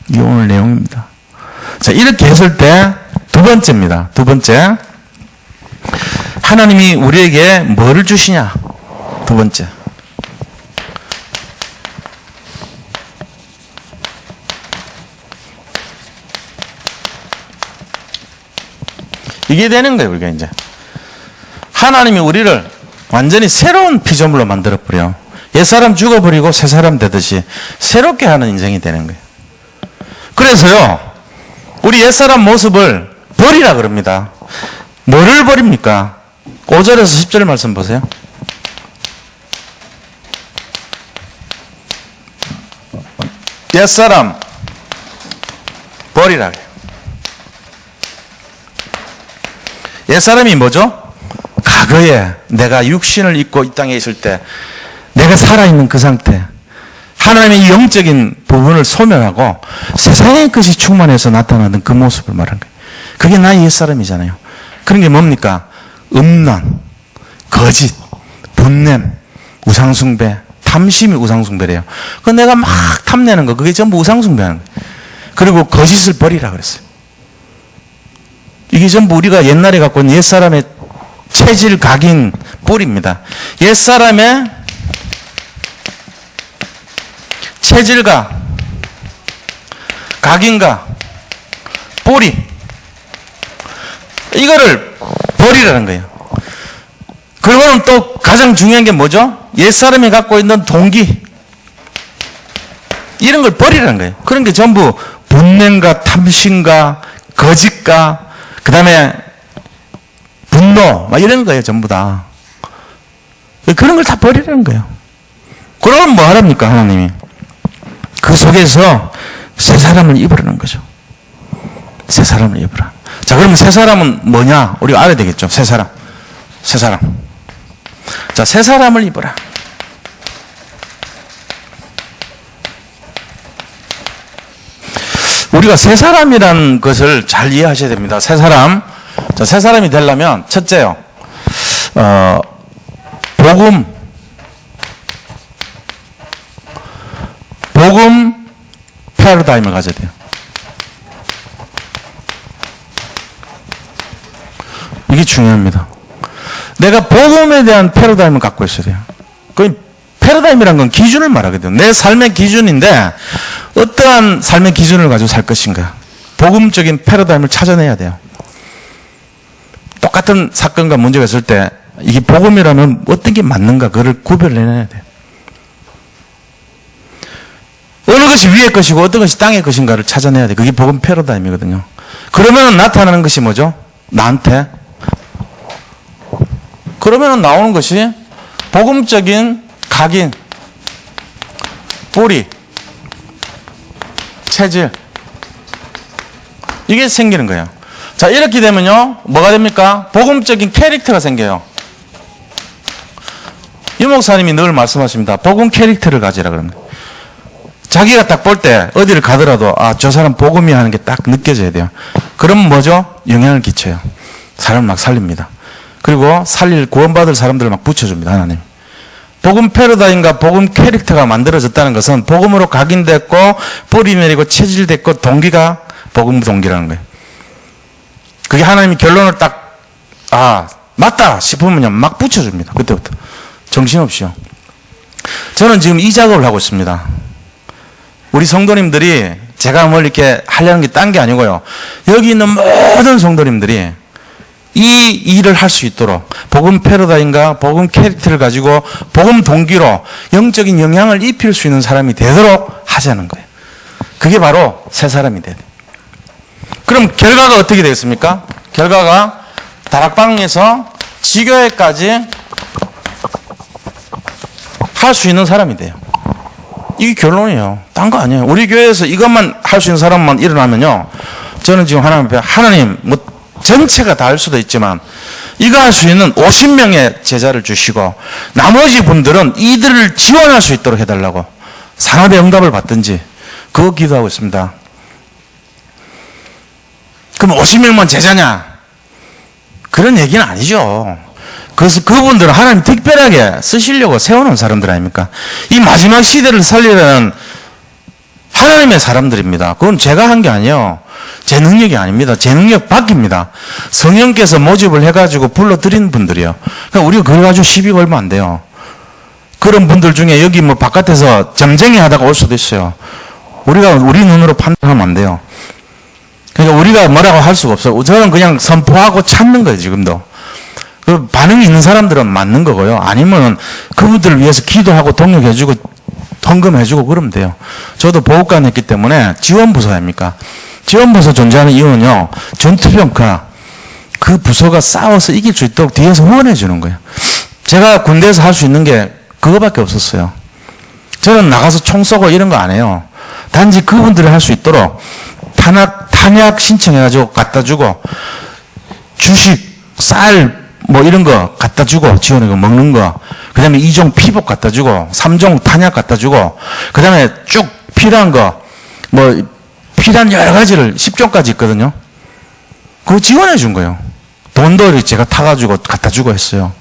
이게 오늘 내용입니다. 자, 이렇게 했을 때 두 번째입니다. 두 번째, 하나님이 우리에게 뭐를 주시냐? 두 번째, 이게 되는 거예요. 우리가 이제 하나님이 우리를 완전히 새로운 피조물로 만들어버려. 옛사람 죽어버리고 새사람 되듯이 새롭게 하는 인생이 되는 거예요. 그래서요, 우리 옛사람 모습을 버리라 그럽니다. 뭐를 버립니까? 5절에서 10절 말씀 보세요. 옛사람 버리라. 옛사람이 뭐죠? 과거에 내가 육신을 입고 이 땅에 있을 때 내가 살아있는 그 상태, 하나님의 영적인 부분을 소멸하고 세상의 것이 충만해서 나타나는 그 모습을 말하는 거예요. 그게 나의 옛사람이잖아요. 그런 게 뭡니까? 음란, 거짓, 분냄, 우상숭배, 탐심이 우상숭배래요. 그 내가 막 탐내는 거, 그게 전부 우상숭배하는 거예요. 그리고 거짓을 버리라 그랬어요. 이게 전부 우리가 옛날에 갖고 있는 옛사람의 체질, 각인, 뿌리입니다. 옛사람의 체질과 각인과 뿌리, 이거를 버리라는 거예요. 그리고는 또 가장 중요한 게 뭐죠? 옛사람이 갖고 있는 동기, 이런 걸 버리라는 거예요. 그런 게 전부 분냄과 탐심과 거짓과 그 다음에 분노, 막 이런 거예요, 전부 다. 그런 걸 다 버리라는 거예요. 그러면 뭐 하랍니까, 하나님이? 그 속에서 새 사람을 입으라는 거죠. 새 사람을 입으라. 자, 그러면 새 사람은 뭐냐? 우리가 알아야 되겠죠. 새 사람. 새 사람. 자, 새 사람을 입으라. 우리가 새 사람이라는 것을 잘 이해하셔야 됩니다. 새 사람. 자, 새 사람이 되려면 첫째요, 복음 패러다임을 가져야 돼요. 이게 중요합니다. 내가 복음에 대한 패러다임을 갖고 있어야 돼요. 그 패러다임이란 건 기준을 말하거든요. 내 삶의 기준인데 어떠한 삶의 기준을 가지고 살 것인가. 복음적인 패러다임을 찾아내야 돼요. 똑같은 사건과 문제가 있을 때 이게 복음이라면 어떤 게 맞는가 그걸 구별해내야 돼요. 어느 것이 위의 것이고 어떤 것이 땅의 것인가를 찾아내야 돼. 그게 복음 패러다임이거든요. 그러면 나타나는 것이 뭐죠? 나한테. 그러면 나오는 것이 복음적인 각인, 뿌리, 체질. 이게 생기는 거예요. 자, 이렇게 되면요. 뭐가 됩니까? 복음적인 캐릭터가 생겨요. 유 목사님이 늘 말씀하십니다. 복음 캐릭터를 가지라 그럽니다. 자기가 딱 볼 때 어디를 가더라도 저 사람 복음이 하는 게 딱 느껴져야 돼요. 그러면 뭐죠? 영향을 끼쳐요. 사람을 막 살립니다. 그리고 구원받을 사람들을 막 붙여줍니다. 하나님. 복음 패러다임과 복음 캐릭터가 만들어졌다는 것은 복음으로 각인됐고 뿌리 내리고 체질됐고 동기가 복음 동기라는 거예요. 그게 하나님이 결론을 딱 맞다 싶으면요 막 붙여줍니다. 그때부터 정신없이요. 저는 지금 이 작업을 하고 있습니다. 우리 성도님들이 제가 뭘 이렇게 하려는 게 딴 게 아니고요. 여기 있는 모든 성도님들이 이 일을 할 수 있도록 복음 패러다임과 복음 캐릭터를 가지고 복음 동기로 영적인 영향을 입힐 수 있는 사람이 되도록 하자는 거예요. 그게 바로 새 사람이 돼야 돼요. 그럼 결과가 어떻게 되겠습니까? 결과가 다락방에서 지교회까지 할 수 있는 사람이 돼요. 이게 결론이에요. 딴 거 아니에요. 우리 교회에서 이것만 할 수 있는 사람만 일어나면요. 저는 지금 하나님 전체가 다 할 수도 있지만 이거 할 수 있는 50명의 제자를 주시고 나머지 분들은 이들을 지원할 수 있도록 해달라고 산업의 응답을 받든지 그거 기도하고 있습니다. 그럼 50명만 제자냐? 그런 얘기는 아니죠. 그래서 그분들은 하나님 특별하게 쓰시려고 세워놓은 사람들 아닙니까? 이 마지막 시대를 살리려는 하나님의 사람들입니다. 그건 제가 한 게 아니에요. 제 능력이 아닙니다. 제 능력 밖입니다. 성령께서 모집을 해가지고 불러들인 분들이에요. 그러니까 우리가 그걸 가지고 시비가 얼마 안 돼요. 그런 분들 중에 여기 바깥에서 점쟁이 하다가 올 수도 있어요. 우리가 우리 눈으로 판단하면 안 돼요. 그러니까 우리가 뭐라고 할 수가 없어요. 저는 그냥 선포하고 찾는 거예요, 지금도. 그 반응이 있는 사람들은 맞는 거고요. 아니면 그분들을 위해서 기도하고 동력해주고 헌금해주고 그러면 돼요. 저도 보육관 했기 때문에 지원부서 아닙니까? 지원부서 존재하는 이유는요. 전투병과 그 부서가 싸워서 이길 수 있도록 뒤에서 후원해주는 거예요. 제가 군대에서 할 수 있는 게 그거밖에 없었어요. 저는 나가서 총 쏘고 이런 거 안 해요. 단지 그분들이 할 수 있도록 탄약 신청해가지고 갖다 주고 주식, 쌀 이런 거 갖다 주고 지원해서 먹는 거, 그 다음에 2종 피복 갖다 주고 3종 탄약 갖다 주고 그 다음에 쭉 필요한 거 필요한 여러 가지를 10종까지 있거든요. 그거 지원해 준 거예요. 돈도 제가 타가지고 갖다 주고 했어요.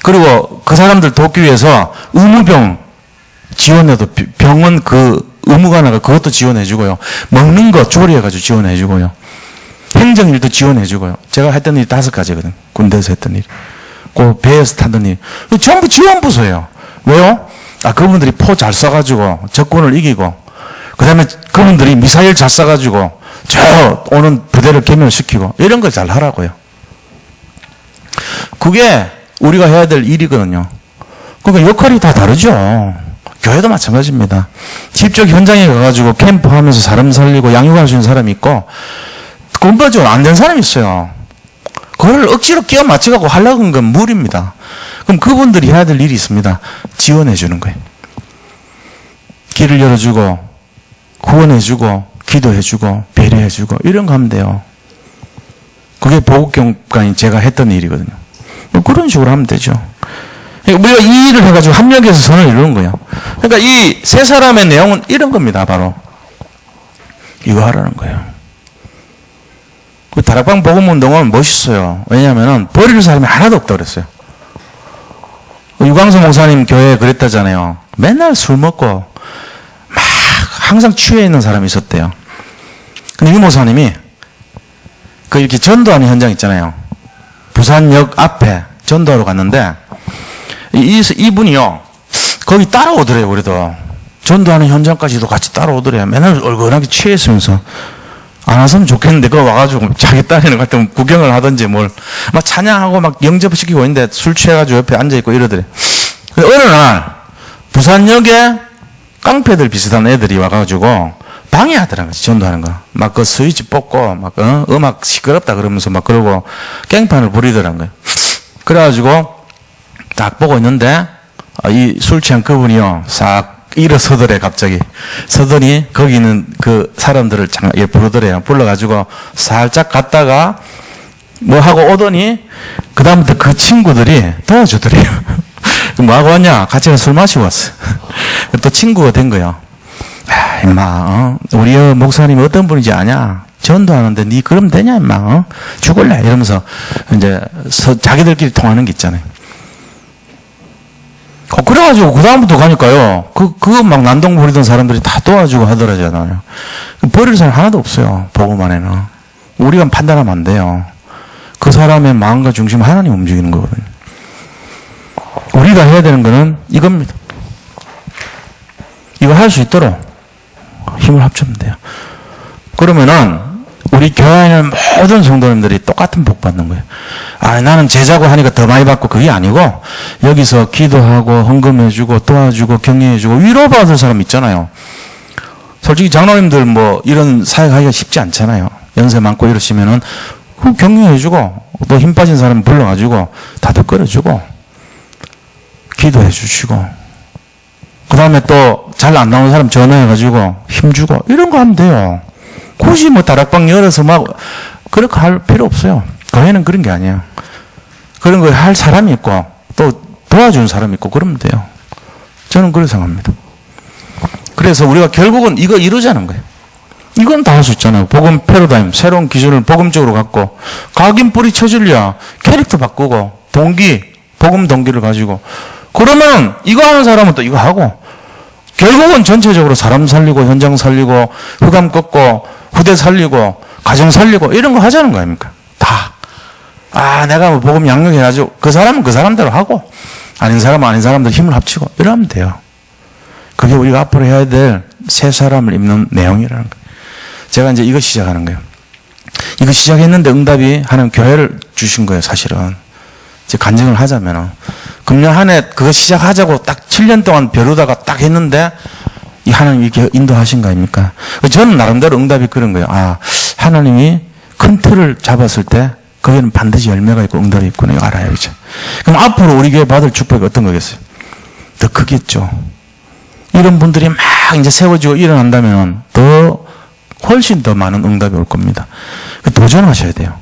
그리고 그 사람들 돕기 위해서 의무병 지원해도 병원 그 의무관하고 그것도 지원해 주고요. 먹는 거 조리해가지고 지원해 주고요. 행정일도 지원해 주고요. 제가 했던 일이 5가지거든. 군대에서 했던 일. 그 배에서 타던 일. 전부 지원부서예요. 왜요? 그분들이 포 잘 쏴가지고 적군을 이기고 그 다음에 그분들이 미사일 잘 쏴가지고 저 오는 부대를 괴멸시키고 이런 걸 잘 하라고요. 그게 우리가 해야 될 일이거든요. 그러니까 역할이 다 다르죠. 교회도 마찬가지입니다. 직접 현장에 가가지고 캠프하면서 사람 살리고 양육할 수 있는 사람이 있고 근본적으로 안 된 사람이 있어요. 그걸 억지로 끼워 맞춰갖고 하려고 한 건 무리입니다. 그럼 그분들이 해야 될 일이 있습니다. 지원해 주는 거예요. 길을 열어주고 후원해주고 기도해주고 배려해주고 이런 거 하면 돼요. 그게 보국경관이 제가 했던 일이거든요. 그런 식으로 하면 되죠. 우리가 이 일을 해가지고 합력해서 선을 이루는 거예요. 그러니까 이 세 사람의 내용은 이런 겁니다. 바로 이거 하라는 거예요. 그 다락방 복음운동은 멋있어요. 왜냐하면 버릴 사람이 하나도 없다고 그랬어요. 유광수 목사님 교회에 그랬다잖아요. 맨날 술 먹고 막 항상 취해 있는 사람이 있었대요. 근데 유 목사님이 그 이렇게 전도하는 현장 있잖아요. 부산역 앞에 전도하러 갔는데 이분이요 거기 따라오더래요. 그래도 전도하는 현장까지도 같이 따라오더래요. 맨날 얼굴하게 취해 있으면서 안 왔으면 좋겠는데, 그거 와가지고 자기 딸이랑 갈 때 구경을 하든지 뭘, 막 찬양하고 막 영접시키고 있는데 술 취해가지고 옆에 앉아있고 이러더래. 근데 어느 날, 부산역에 깡패들 비슷한 애들이 와가지고 방해하더라는 거지, 전도하는 거. 막 그 스위치 뽑고, 막, 음악 시끄럽다 그러면서 막 그러고 깽판을 부리더라는 거예요. 그래가지고 딱 보고 있는데, 이 술 취한 그분이요, 싹 일어서더래, 갑자기. 서더니, 거기 있는 그 사람들을 부르더래요. 불러가지고, 살짝 갔다가, 뭐 하고 오더니, 그다음부터 그 친구들이 도와주더래요. 뭐 하고 왔냐? 같이 가서 술 마시고 왔어. 또 친구가 된 거예요. 아, 임마, 우리 목사님이 어떤 분인지 아냐? 전도하는데, 니 그럼 되냐, 임마, 죽을래? 이러면서, 이제, 자기들끼리 통하는 게 있잖아요. 그래가지고, 그다음부터 가니까요, 그거 막 난동 부리던 사람들이 다 도와주고 하더라잖아요. 버릴 사람 하나도 없어요, 보고만에는. 우리가 판단하면 안 돼요. 그 사람의 마음과 중심 하나님 움직이는 거거든요. 우리가 해야 되는 거는 이겁니다. 이거 할 수 있도록 힘을 합치면 돼요. 그러면은, 우리 교회에는 모든 성도님들이 똑같은 복 받는 거예요. 아, 나는 제자고 하니까 더 많이 받고 그게 아니고, 여기서 기도하고, 헌금해주고, 도와주고, 격려해주고, 위로받을 사람 있잖아요. 솔직히 장로님들 뭐, 이런 사역하기가 쉽지 않잖아요. 연세 많고 이러시면은, 그 격려해주고, 또 힘 빠진 사람 불러가지고, 다독거려주고, 기도해주시고, 그 다음에 또, 잘 안 나오는 사람 전화해가지고, 힘주고, 이런 거 하면 돼요. 굳이 뭐 다락방 열어서 막 그렇게 할 필요 없어요. 교회는 그런 게 아니에요. 그런 걸 할 사람이 있고 또 도와주는 사람이 있고 그러면 돼요. 저는 그렇게 생각합니다. 그래서 우리가 결국은 이거 이루자는 거예요. 이건 다 할 수 있잖아요. 복음 패러다임, 새로운 기준을 복음적으로 갖고 각인 뿌리 쳐질려 캐릭터 바꾸고 동기, 복음 동기를 가지고 그러면 이거 하는 사람은 또 이거 하고 결국은 전체적으로 사람 살리고 현장 살리고 흑암 꺾고 후대 살리고 가정 살리고 이런 거 하자는 거 아닙니까? 다. 아, 내가 뭐 복음 양육해가지고 그 사람은 그 사람대로 하고 아닌 사람은 아닌 사람들 힘을 합치고 이러면 돼요. 그게 우리가 앞으로 해야 될 새 사람을 입는 내용이라는 거예요. 제가 이제 이거 시작하는 거예요. 이거 시작했는데 응답이 하나님 교회를 주신 거예요, 사실은. 이제 간증을 하자면은. 금년 한 해 그거 시작하자고 딱 7년 동안 벼르다가 딱 했는데 이 하나님 이렇게 인도하신 거 아닙니까? 저는 나름대로 응답이 그런 거예요. 아, 하나님이 큰 틀을 잡았을 때 거기는 반드시 열매가 있고 응답이 있구나. 이거 알아야죠. 그럼 앞으로 우리 교회 받을 축복이 어떤 거겠어요? 더 크겠죠. 이런 분들이 막 이제 세워지고 일어난다면 더 훨씬 더 많은 응답이 올 겁니다. 도전하셔야 돼요.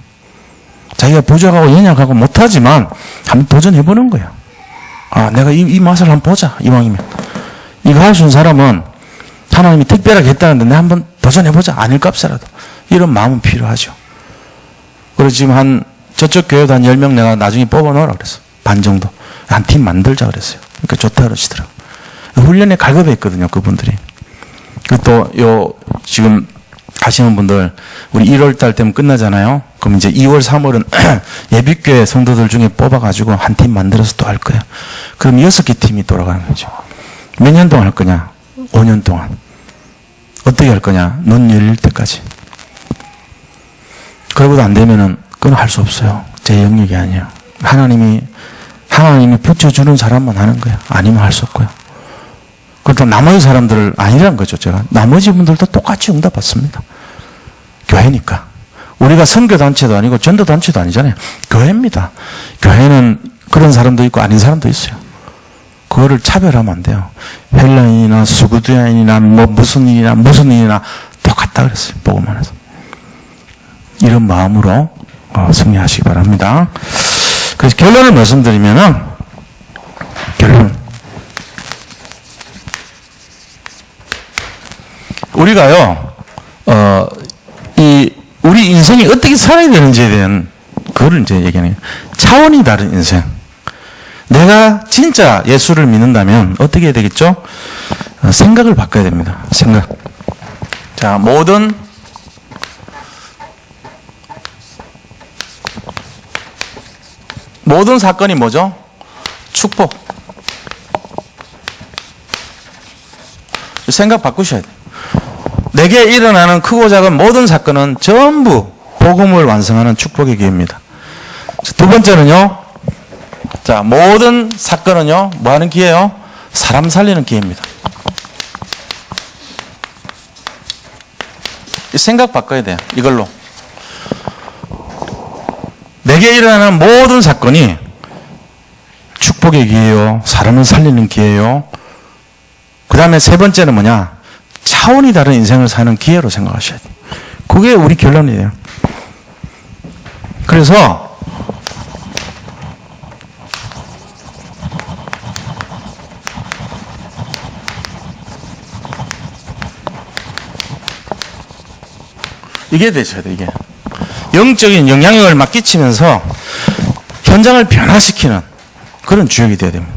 자기가 부족하고 연약하고 못하지만 한번 도전해보는 거예요. 아, 내가 이 맛을 한번 보자. 이왕이면. 이거 할 수 있는 사람은 하나님이 특별하게 했다는데 내가 한번 도전해보자. 아닐 값이라도. 이런 마음은 필요하죠. 그래서 지금 저쪽 교회도 한 10명 내가 나중에 뽑아놓으라 그랬어. 반 정도. 한 팀 만들자 그랬어요. 그러니까 좋다 그러시더라고요. 훈련에 갈급했거든요, 그분들이. 또, 지금 가시는 분들, 우리 1월 달 되면 끝나잖아요. 그럼 이제 2월, 3월은 예비교회 성도들 중에 뽑아가지고 한 팀 만들어서 또 할 거예요. 그럼 6개 팀이 돌아가는 거죠. 몇 년 동안 할 거냐? 5년 동안. 어떻게 할 거냐? 눈 열릴 때까지. 그러고도 안 되면은, 그건 할 수 없어요. 제 영역이 아니에요. 하나님이 붙여주는 사람만 하는 거예요. 아니면 할 수 없고요. 그러니까 나머지 사람들을 아니란 거죠, 제가. 나머지 분들도 똑같이 응답받습니다. 교회니까. 우리가 선교단체도 아니고 전도단체도 아니잖아요. 교회입니다. 교회는 그런 사람도 있고 아닌 사람도 있어요. 그거를 차별하면 안 돼요. 헬라인이나 스구디아인이나 뭐 무슨 일이나 똑같다 그랬어요. 보고만 해서. 이런 마음으로 승리하시기 바랍니다. 그래서 결론을 말씀드리면은 결론. 우리가요, 우리 인생이 어떻게 살아야 되는지에 대한, 그거를 이제 얘기하는 거예요. 차원이 다른 인생. 내가 진짜 예수를 믿는다면 어떻게 해야 되겠죠? 생각을 바꿔야 됩니다. 생각. 자, 모든 사건이 뭐죠? 축복. 생각 바꾸셔야 돼요. 내게 일어나는 크고 작은 모든 사건은 전부 복음을 완성하는 축복의 기회입니다. 두 번째는요. 자, 모든 사건은요. 뭐 하는 기회요? 사람 살리는 기회입니다. 생각 바꿔야 돼요. 이걸로. 내게 일어나는 모든 사건이 축복의 기회요. 사람을 살리는 기회요. 그 다음에 세 번째는 뭐냐? 차원이 다른 인생을 사는 기회로 생각하셔야 돼요. 그게 우리 결론이에요. 그래서 이게 되셔야 돼, 이게. 영적인 영향력을 막 끼치면서 현장을 변화시키는 그런 주역이 돼야 됩니다.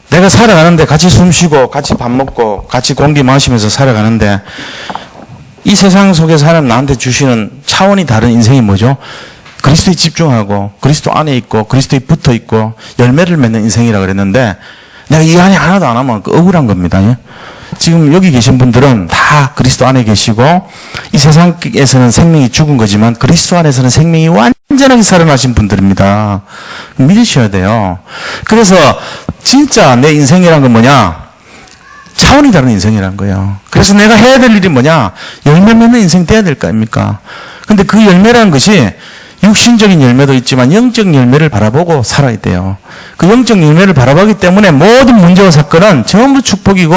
내가 살아가는데 같이 숨 쉬고 같이 밥 먹고 같이 공기 마시면서 살아가는데 이 세상 속에서 하나님 나한테 주시는 차원이 다른 인생이 뭐죠? 그리스도에 집중하고 그리스도 안에 있고 그리스도에 붙어 있고 열매를 맺는 인생이라고 그랬는데 내가 이 안에 하나도 안 하면 억울한 겁니다. 예? 지금 여기 계신 분들은 다 그리스도 안에 계시고 이 세상에서는 생명이 죽은 거지만 그리스도 안에서는 생명이 완전하게 살아나신 분들입니다. 믿으셔야 돼요. 그래서 진짜 내 인생이란 건 뭐냐? 차원이 다른 인생이란 거예요. 그래서 내가 해야 될 일이 뭐냐? 열매 맺는 인생 돼야 될 거 아닙니까? 근데 그 열매라는 것이 육신적인 열매도 있지만 영적 열매를 바라보고 살아야 돼요. 그 영적 열매를 바라보기 때문에 모든 문제와 사건은 전부 축복이고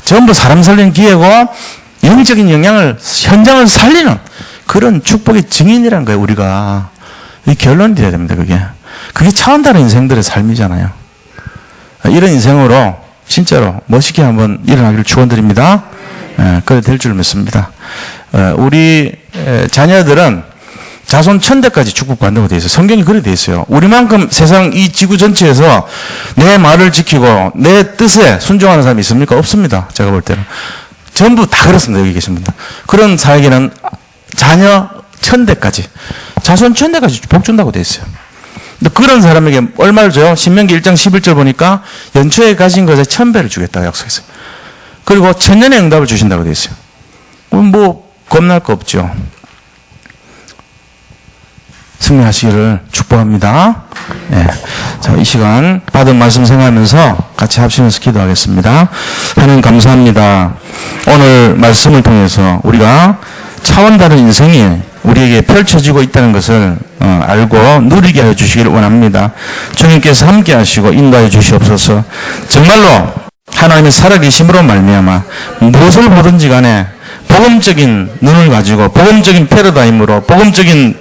전부 사람 살리는 기회고 영적인 영향을 현장을 살리는 그런 축복의 증인이라는 거예요. 우리가 이 결론이 돼야 됩니다. 그게 차원 다른 인생들의 삶이잖아요. 이런 인생으로 진짜로 멋있게 한번 일어나기를 축원드립니다. 그래 될 줄 믿습니다. 우리 자녀들은 자손 천대까지 축복받는다고 되어 있어요. 성경이 그렇게 되어 있어요. 우리만큼 세상 이 지구 전체에서 내 말을 지키고 내 뜻에 순종하는 사람이 있습니까? 없습니다. 제가 볼 때는. 전부 다 그렇습니다. 여기 계신 분들. 그런 사에게는 자녀 천대까지, 자손 천대까지 복 준다고 되어 있어요. 근데 그런 사람에게 얼마를 줘요? 신명기 1장 11절 보니까 연초에 가진 것에 1000배를 주겠다고 약속했어요. 그리고 천년의 응답을 주신다고 되어 있어요. 뭐 겁날 거 없죠. 승리하시기를 축복합니다. 네. 자, 이 시간 받은 말씀 생각하면서 같이 합심해서 기도하겠습니다. 하나님 감사합니다. 오늘 말씀을 통해서 우리가 차원 다른 인생이 우리에게 펼쳐지고 있다는 것을 알고 누리게 하여 주시기를 원합니다. 주님께서 함께 하시고 인도하여 주시옵소서. 정말로 하나님의 살아계심으로 말미암아 무엇을 보든지 간에 복음적인 눈을 가지고 복음적인 패러다임으로 복음적인